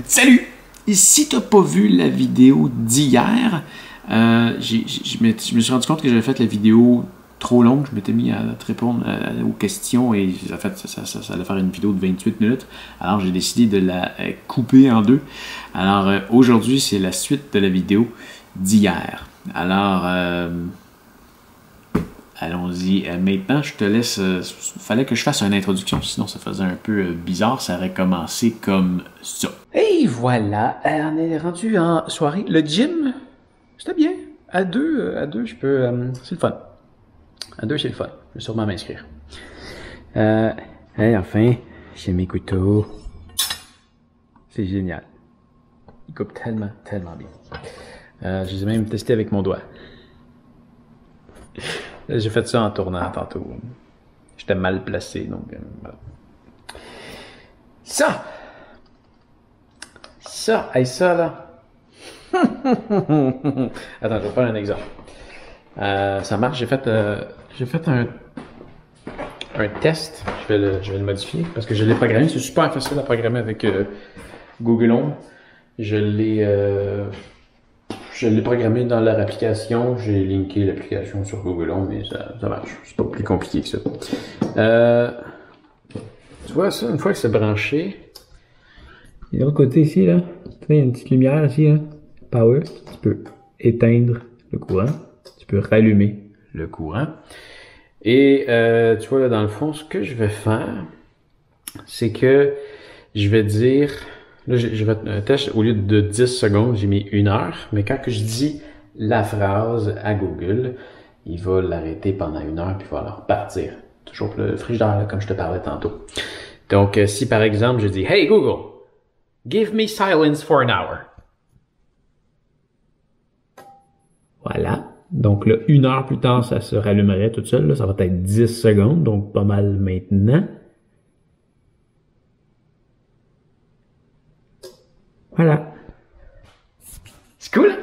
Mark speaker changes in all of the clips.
Speaker 1: Salut! Si t'as pas vu la vidéo d'hier, je me suis rendu compte que j'avais fait la vidéo trop longue. Je m'étais mis à te répondre aux questions et en fait, ça allait faire une vidéo de 28 minutes. Alors j'ai décidé de la couper en deux. Alors aujourd'hui, c'est la suite de la vidéo d'hier. Alors, allons-y. Maintenant, je te laisse. Fallait que je fasse une introduction, sinon ça faisait un peu bizarre. Ça aurait commencé comme ça. Et voilà, on est rendu en soirée. Le gym, c'était bien. À deux, je peux. C'est le fun. À deux, c'est le fun. Je vais sûrement m'inscrire. Hey, enfin, j'ai mes couteaux. C'est génial. Ils coupent tellement, tellement bien. Je les ai même testés avec mon doigt. J'ai fait ça en tournant tantôt. J'étais mal placé, donc voilà. Ça, hey, ça là. Attends, je vais faire un exemple. Ça marche, j'ai fait un test. Je vais le modifier parce que je l'ai programmé. C'est super facile à programmer avec Google Home. Je l'ai programmé dans leur application. J'ai linké l'application sur Google Home, mais ça marche. C'est pas plus compliqué que ça. Tu vois ça, une fois que c'est branché. Et de l'autre côté ici, là, tu vois, il y a une petite lumière ici, là. Power. Tu peux éteindre le courant. Tu peux rallumer le courant. Et tu vois, là, dans le fond, ce que je vais faire, c'est que je vais dire. Là, je vais un test, au lieu de 10 secondes, j'ai mis 1 heure. Mais quand que je dis la phrase à Google, il va l'arrêter pendant 1 heure puis il va alors repartir. Toujours le frigidaire, là, comme je te parlais tantôt. Donc, si par exemple, je dis « Hey Google, give me silence for an hour ». Voilà. Donc là, 1 heure plus tard, ça se rallumerait tout seul. Là. Ça va être 10 secondes, donc pas mal maintenant. Voilà. C'est cool, hein?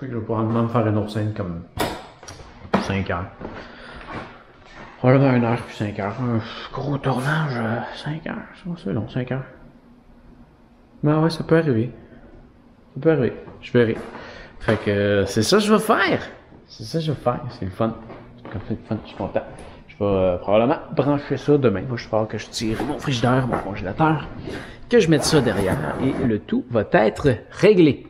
Speaker 1: Je vais probablement me faire une autre scène comme 5 heures. Probablement 1 heure puis 5 heures. Un gros tournage, 5 heures. C'est long, 5 heures. Mais ouais, ça peut arriver. Ça peut arriver. Je verrai. Fait que c'est ça que je vais faire. C'est ça que je vais faire. C'est le fun. C'est le fun, je suis content. Je vais probablement brancher ça demain. Moi, je vais que je tire mon frigidaire, mon congélateur, que je mette ça derrière et le tout va être réglé.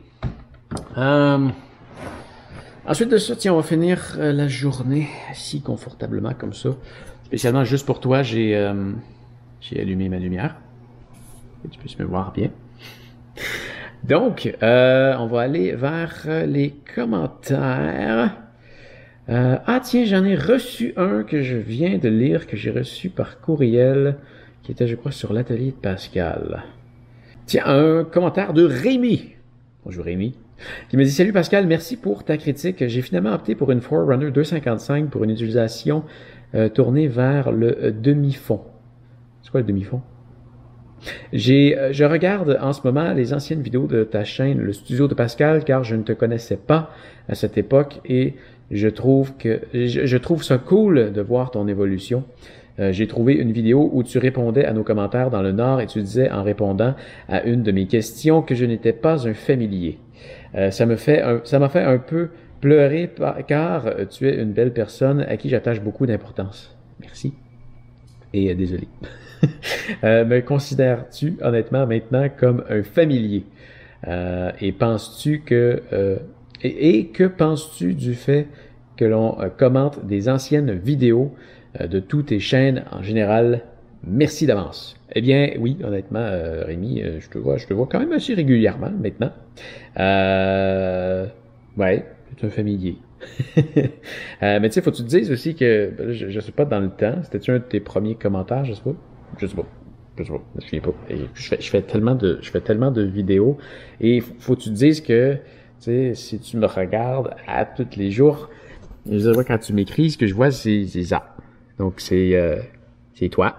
Speaker 1: Ensuite de ça, tiens, on va finir la journée assis confortablement comme ça. Spécialement juste pour toi, j'ai allumé ma lumière. Et tu puisses me voir bien. Donc, on va aller vers les commentaires. Tiens, j'en ai reçu un que je viens de lire, que j'ai reçu par courriel, qui était, je crois, sur l'atelier de Pascal. Tiens, un commentaire de Rémi. Bonjour Rémi. Qui me dit « Salut Pascal, merci pour ta critique. J'ai finalement opté pour une Forerunner 255 pour une utilisation tournée vers le demi-fond. » C'est quoi le demi-fond? Je regarde en ce moment les anciennes vidéos de ta chaîne, le studio de Pascal, car je ne te connaissais pas à cette époque et je trouve ça cool de voir ton évolution. J'ai trouvé une vidéo où tu répondais à nos commentaires dans le Nord et tu disais en répondant à une de mes questions que je n'étais pas un familier. Ça m'a fait un peu pleurer car tu es une belle personne à qui j'attache beaucoup d'importance. Merci. Et désolé. Me considères-tu honnêtement maintenant comme un familier? Et penses-tu que que penses-tu du fait que l'on commente des anciennes vidéos de toutes tes chaînes en général? Merci d'avance. Eh bien, oui, honnêtement, Rémi, je te vois quand même assez régulièrement maintenant. Ouais, c'est un familier. Mais tu sais, faut que tu te dises aussi que, je sais pas dans le temps, c'était-tu un de tes premiers commentaires, je sais pas, je me souviens pas. Et je fais tellement de vidéos et faut que tu te dises que, tu sais, si tu me regardes à tous les jours, je vois quand tu m'écris, ce que je vois, c'est ça. Donc c'est toi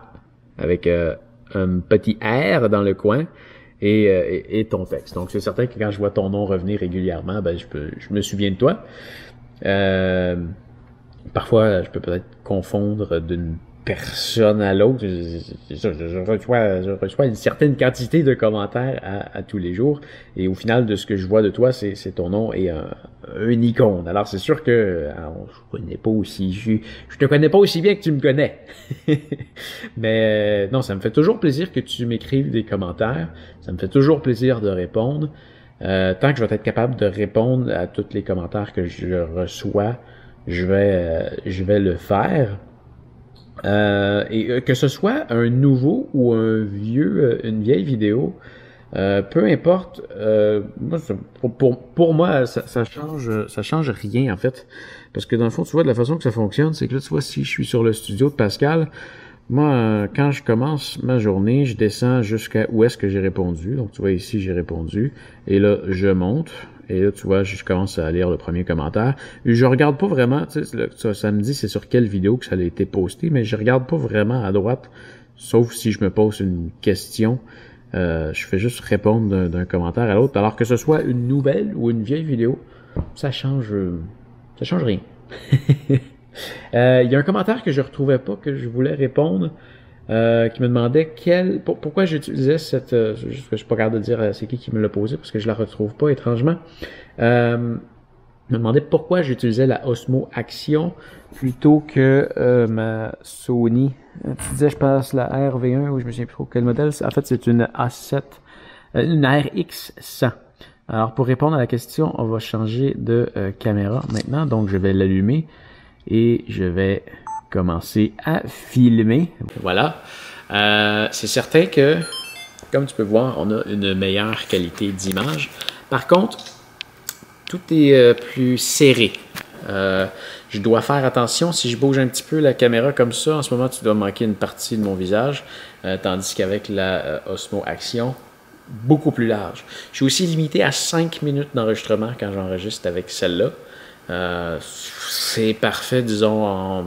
Speaker 1: avec un petit R dans le coin et ton texte. Donc c'est certain que quand je vois ton nom revenir régulièrement, ben je me souviens de toi. Parfois, je peux peut-être confondre d'une personne à l'autre. Je reçois une certaine quantité de commentaires à tous les jours. Et au final, de ce que je vois de toi, c'est ton nom et un icône. Alors, c'est sûr que je te connais pas aussi bien que tu me connais. Mais non, ça me fait toujours plaisir que tu m'écrives des commentaires. Ça me fait toujours plaisir de répondre. Tant que je vais être capable de répondre à tous les commentaires que je reçois, je vais le faire. Et que ce soit un nouveau ou une vieille vidéo, peu importe, moi, pour moi, ça change rien en fait. Parce que dans le fond, tu vois, de la façon que ça fonctionne, c'est que là, tu vois, si je suis sur le studio de Pascal, moi, quand je commence ma journée, je descends jusqu'à où est-ce que j'ai répondu. Donc, tu vois, ici, j'ai répondu. Et là, je monte. Et là, tu vois, je commence à lire le premier commentaire. Je regarde pas vraiment, tu sais, ça me dit c'est sur quelle vidéo que ça a été posté, mais je regarde pas vraiment à droite, sauf si je me pose une question. Je fais juste répondre d'un commentaire à l'autre. Alors que ce soit une nouvelle ou une vieille vidéo, ça change rien. Il y a un commentaire que je retrouvais pas, que je voulais répondre, qui me demandait pourquoi j'utilisais cette... je suis pas capable de dire c'est qui me l'a posé, parce que je la retrouve pas étrangement. Me demandait pourquoi j'utilisais la Osmo Action plutôt que ma Sony. Tu disais, je passe la RV1, ou je me souviens plus trop quel modèle. En fait, c'est une A7, une RX100. Alors, pour répondre à la question, on va changer de caméra maintenant. Donc, je vais l'allumer et je vais commencer à filmer. Voilà. C'est certain que, comme tu peux voir, on a une meilleure qualité d'image. Par contre, tout est plus serré. Je dois faire attention. Si je bouge un petit peu la caméra comme ça, en ce moment, tu dois manquer une partie de mon visage. Tandis qu'avec la Osmo Action, beaucoup plus large. Je suis aussi limité à 5 minutes d'enregistrement quand j'enregistre avec celle-là. C'est parfait, disons, en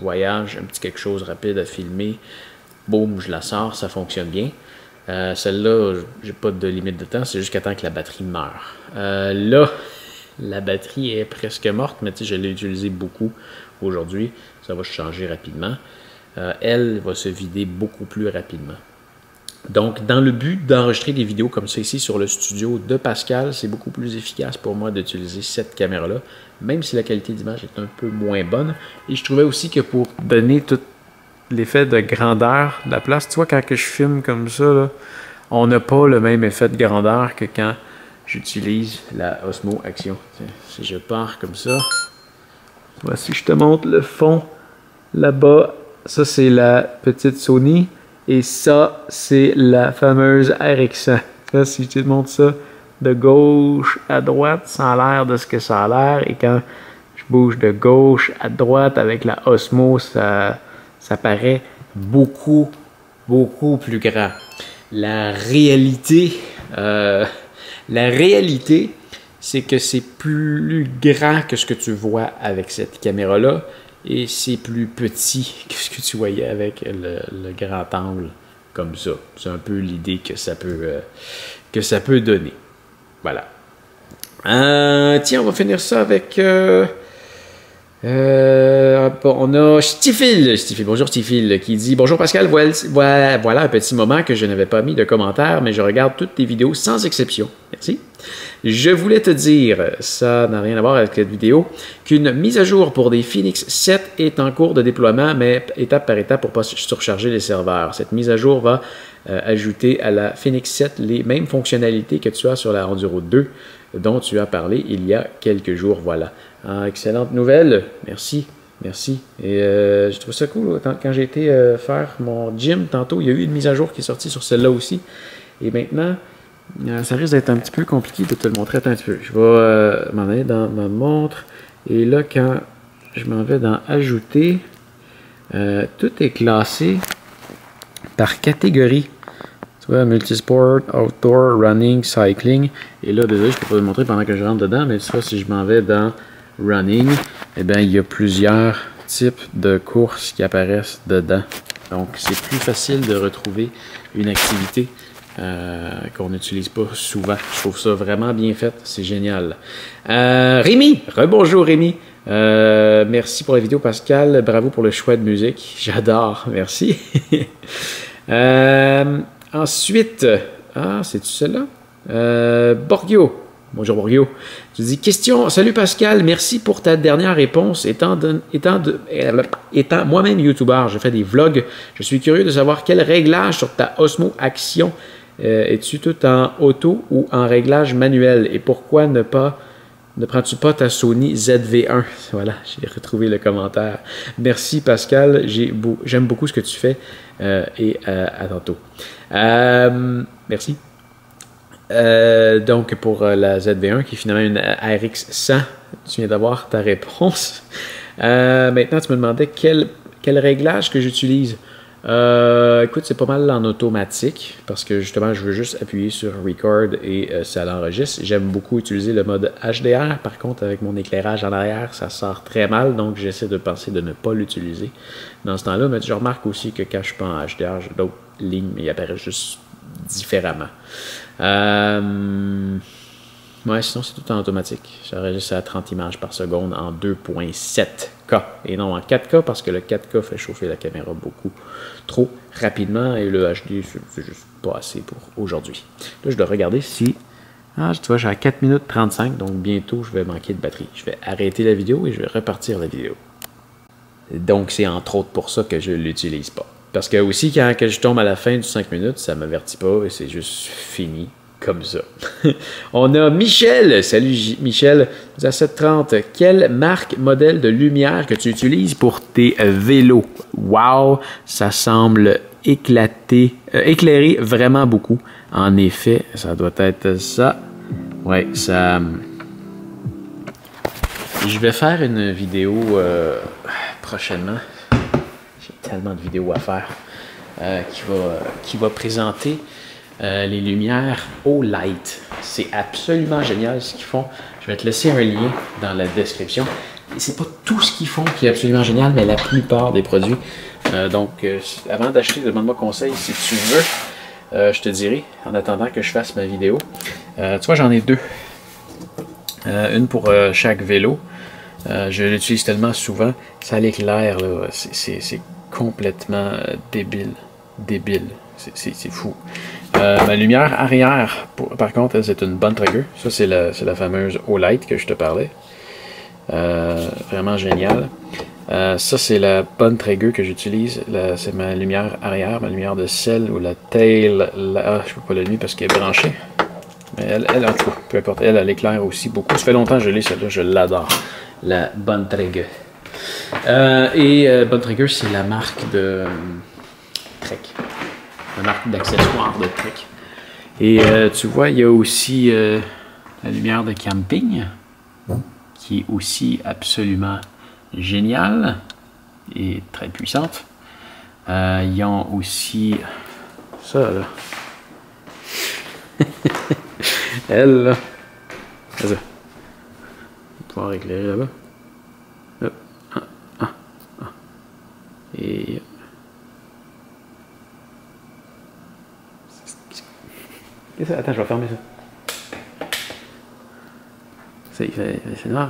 Speaker 1: voyage, un petit quelque chose rapide à filmer. Boum, je la sors, ça fonctionne bien. Celle-là, j'ai pas de limite de temps, c'est jusqu'à temps que la batterie meure. Là, la batterie est presque morte, mais tu sais, je l'ai utilisée beaucoup aujourd'hui. Ça va changer rapidement. Elle va se vider beaucoup plus rapidement. Donc, dans le but d'enregistrer des vidéos comme ça ici sur le studio de Pascal, c'est beaucoup plus efficace pour moi d'utiliser cette caméra-là, même si la qualité d'image est un peu moins bonne. Et je trouvais aussi que pour donner tout l'effet de grandeur de la place, tu vois, quand que je filme comme ça, là, on n'a pas le même effet de grandeur que quand j'utilise la Osmo Action. Si je pars comme ça, voici, je te montre le fond là-bas. Ça, c'est la petite Sony. Et ça, c'est la fameuse RX100. Là, si je te montre ça de gauche à droite, ça a l'air de ce que ça a l'air. Et quand je bouge de gauche à droite avec la Osmo, ça paraît beaucoup, beaucoup plus grand. La réalité, c'est que c'est plus grand que ce que tu vois avec cette caméra-là. Et c'est plus petit que ce que tu voyais avec le grand angle comme ça. C'est un peu l'idée que ça peut donner. Voilà. Tiens, on va finir ça avec... on a Stifil, bonjour Stifil, qui dit « Bonjour Pascal, voilà un petit moment que je n'avais pas mis de commentaire, mais je regarde toutes tes vidéos sans exception. Merci. Je voulais te dire, ça n'a rien à voir avec cette vidéo, qu'une mise à jour pour des Phoenix 7 est en cours de déploiement, mais étape par étape pour ne pas surcharger les serveurs. Cette mise à jour va ajouter à la Phoenix 7 les mêmes fonctionnalités que tu as sur la Enduro 2, dont tu as parlé il y a quelques jours. Voilà. Excellente nouvelle. Merci. Merci. Et je trouve ça cool. Quand j'ai été faire mon gym tantôt, il y a eu une mise à jour qui est sortie sur celle-là aussi. Et maintenant, ça risque d'être un petit peu compliqué de te le montrer. Attends un petit peu. Je vais m'en aller dans ma montre. Et là, quand je m'en vais dans Ajouter, tout est classé par catégorie. Tu vois, multisport, outdoor, running, cycling. Et là, désolé, je ne peux pas le montrer pendant que je rentre dedans, mais tu vois, si je m'en vais dans running, eh bien, il y a plusieurs types de courses qui apparaissent dedans. Donc, c'est plus facile de retrouver une activité qu'on n'utilise pas souvent. Je trouve ça vraiment bien fait. C'est génial. Rémi, rebonjour Rémi. Merci pour la vidéo, Pascal. Bravo pour le choix de musique. J'adore. Merci. Ensuite, c'est-tu celle-là? Borgio. Bonjour Borgio. Tu dis question. Salut Pascal, merci pour ta dernière réponse. Étant moi-même youtubeur, je fais des vlogs. Je suis curieux de savoir quel réglage sur ta Osmo Action es-tu tout en auto ou en réglage manuel et pourquoi ne prends-tu pas ta Sony ZV-1? Voilà, j'ai retrouvé le commentaire. Merci Pascal, j'aime beaucoup ce que tu fais et à tantôt. Merci. Donc pour la ZV-1 qui est finalement une RX 100, tu viens d'avoir ta réponse. Maintenant, tu me demandais quel réglage que j'utilise. Écoute, c'est pas mal en automatique parce que justement, je veux juste appuyer sur Record et ça l'enregistre. J'aime beaucoup utiliser le mode HDR. Par contre, avec mon éclairage en arrière, ça sort très mal, donc j'essaie de penser de ne pas l'utiliser dans ce temps-là. Mais je remarque aussi que quand je suis pas en HDR, j'ai d'autres lignes, mais ils apparaissent juste différemment. Ouais, sinon c'est tout en automatique. J'enregistre à 30 images par seconde en 2.7K et non en 4K parce que le 4K fait chauffer la caméra beaucoup trop rapidement et le HD c'est juste pas assez pour aujourd'hui. Là je dois regarder si... tu vois, j'ai à 4 minutes 35, donc bientôt je vais manquer de batterie. Je vais arrêter la vidéo et je vais repartir la vidéo. Donc c'est entre autres pour ça que je l'utilise pas. Parce que aussi, quand je tombe à la fin du 5 minutes, ça ne m'avertit pas et c'est juste fini comme ça. On a Michel. Salut Michel. À 7h30. Quelle marque, modèle de lumière que tu utilises pour tes vélos? Wow, ça semble éclairer vraiment beaucoup. En effet, ça doit être ça. Ouais, ça... Je vais faire une vidéo prochainement. Tellement de vidéos à faire qui va présenter les lumières O-Light. C'est absolument génial ce qu'ils font. Je vais te laisser un lien dans la description. C'est pas tout ce qu'ils font qui est absolument génial, mais la plupart des produits. Donc, avant d'acheter, demande-moi conseil si tu veux. Je te dirai en attendant que je fasse ma vidéo. Tu vois, j'en ai deux. Une pour chaque vélo. Je l'utilise tellement souvent. Ça l'éclaire, là. C'est complètement débile. C'est fou. Ma lumière arrière, par contre, c'est une Bontrager. Ça, c'est la fameuse O-Light que je te parlais. Vraiment génial. Ça, c'est la Bontrager que j'utilise. C'est ma lumière arrière, ma lumière de selle ou la tail. Je peux pas l'allumer parce qu'elle est branchée. Mais elle, en tout cas, peu importe, elle éclaire aussi beaucoup. Ça fait longtemps que je l'ai, celle-là, je l'adore. La Bontrager. Bontrager, c'est la marque de Trek. La marque d'accessoires de Trek. Et tu vois, il y a aussi la lumière de camping, qui est aussi absolument géniale et très puissante. Ils ont aussi ça, là. Elle, là. C'est ça. On va pouvoir éclairer là-bas. Et... Attends, je vais fermer ça. Il fait noir.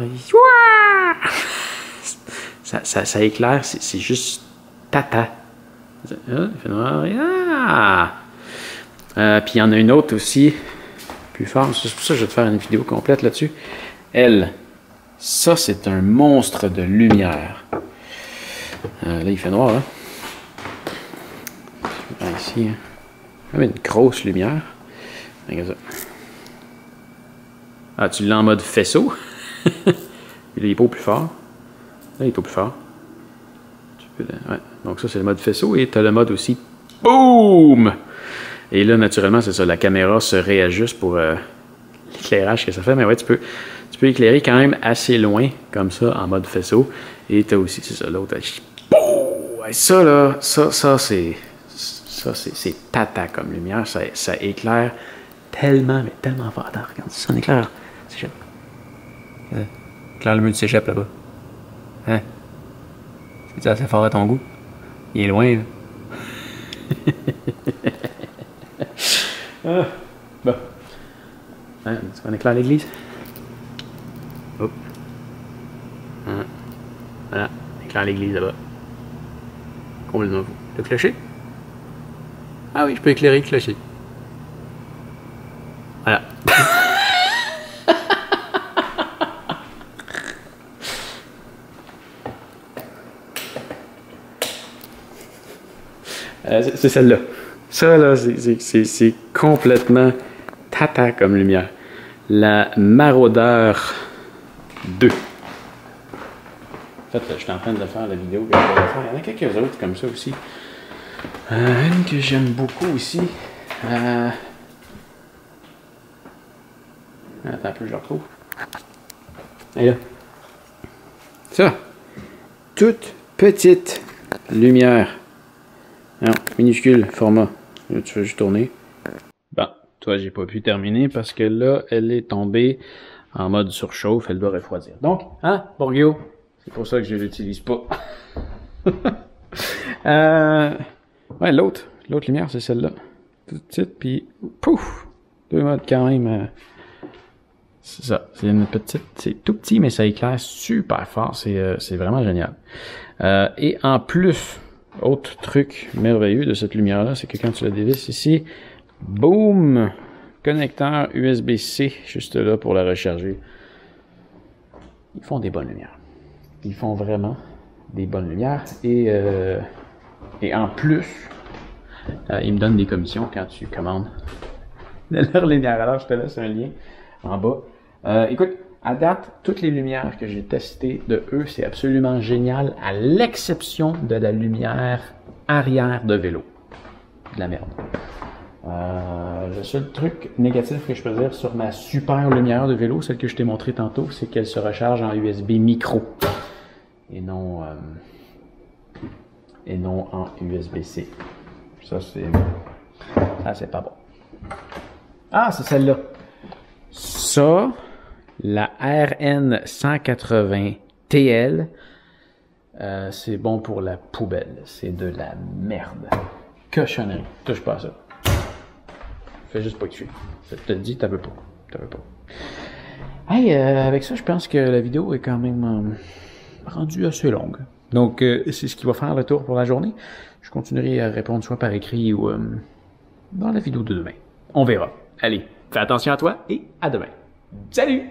Speaker 1: Ça éclaire, c'est juste tata. Il fait noir. Puis il y en a une autre aussi, plus forte. C'est pour ça que je vais te faire une vidéo complète là-dessus. Elle, ça c'est un monstre de lumière. Là, il fait noir, là. Ici, hein. Comme une grosse lumière. Regarde ça. Tu l'as en mode faisceau. Il est pas au plus fort. Là, il est au plus fort. Ouais. Donc ça, c'est le mode faisceau. Et tu as le mode aussi boum! Et là, naturellement, c'est ça. La caméra se réajuste pour l'éclairage que ça fait. Mais ouais, tu peux éclairer quand même assez loin, comme ça, en mode faisceau. Et tu as aussi, c'est ça, l'autre. Et ça, là, ça c'est tata comme lumière. Ça éclaire tellement, mais tellement fort. Attends, regarde, ça en éclaire. Cégep. Éclaire le mur du cégep là-bas. Hein? C'est assez fort à ton goût? Il est loin, là. Bon. Hein, tu vas en éclairer l'église? Hop. Hein. Voilà, éclaire l'église là-bas. Complètement fou. Le clocher? Ah oui, je peux éclairer le clocher. Voilà. C'est celle-là. Ça, là, c'est complètement tata comme lumière. La Maraudeur 2. En fait, je suis en train de faire la vidéo que je vais faire. Il y en a quelques autres comme ça aussi. Une que j'aime beaucoup aussi. Attends un peu, je la retrouve. Et là. Ça. Toute petite lumière. Non, minuscule format. Là, tu veux juste tourner. Bon, toi, j'ai pas pu terminer parce que là, elle est tombée en mode surchauffe. Elle doit refroidir. Donc, hein, Borgio? C'est pour ça que je l'utilise pas. Ouais, l'autre lumière, c'est celle-là. Toute petite, puis pouf! 2 modes quand même. C'est ça, c'est une petite, c'est tout petit, mais ça éclaire super fort. C'est vraiment génial. Et en plus, autre truc merveilleux de cette lumière-là, c'est que quand tu la dévisses ici, boum! Connecteur USB-C, juste là pour la recharger. Ils font des bonnes lumières. Ils font vraiment des bonnes lumières. Et en plus, ils me donnent des commissions quand tu commandes leur lumière. Alors, je te laisse un lien en bas. Écoute, à date, toutes les lumières que j'ai testées de eux, c'est absolument génial, à l'exception de la lumière arrière de vélo. De la merde. Le seul truc négatif que je peux dire sur ma super lumière de vélo, celle que je t'ai montrée tantôt, c'est qu'elle se recharge en USB micro et non en USB-C. Ça, c'est pas bon. Ah, c'est celle-là. Ça, la RN180TL, c'est bon pour la poubelle. C'est de la merde. Cochonnerie. Touche pas à ça. Fais juste pas tuer. Ça te dit, t'as veux pas. Hey, avec ça, je pense que la vidéo est quand même rendue assez longue. Donc, c'est ce qui va faire le tour pour la journée. Je continuerai à répondre soit par écrit ou dans la vidéo de demain. On verra. Allez, fais attention à toi et à demain. Salut!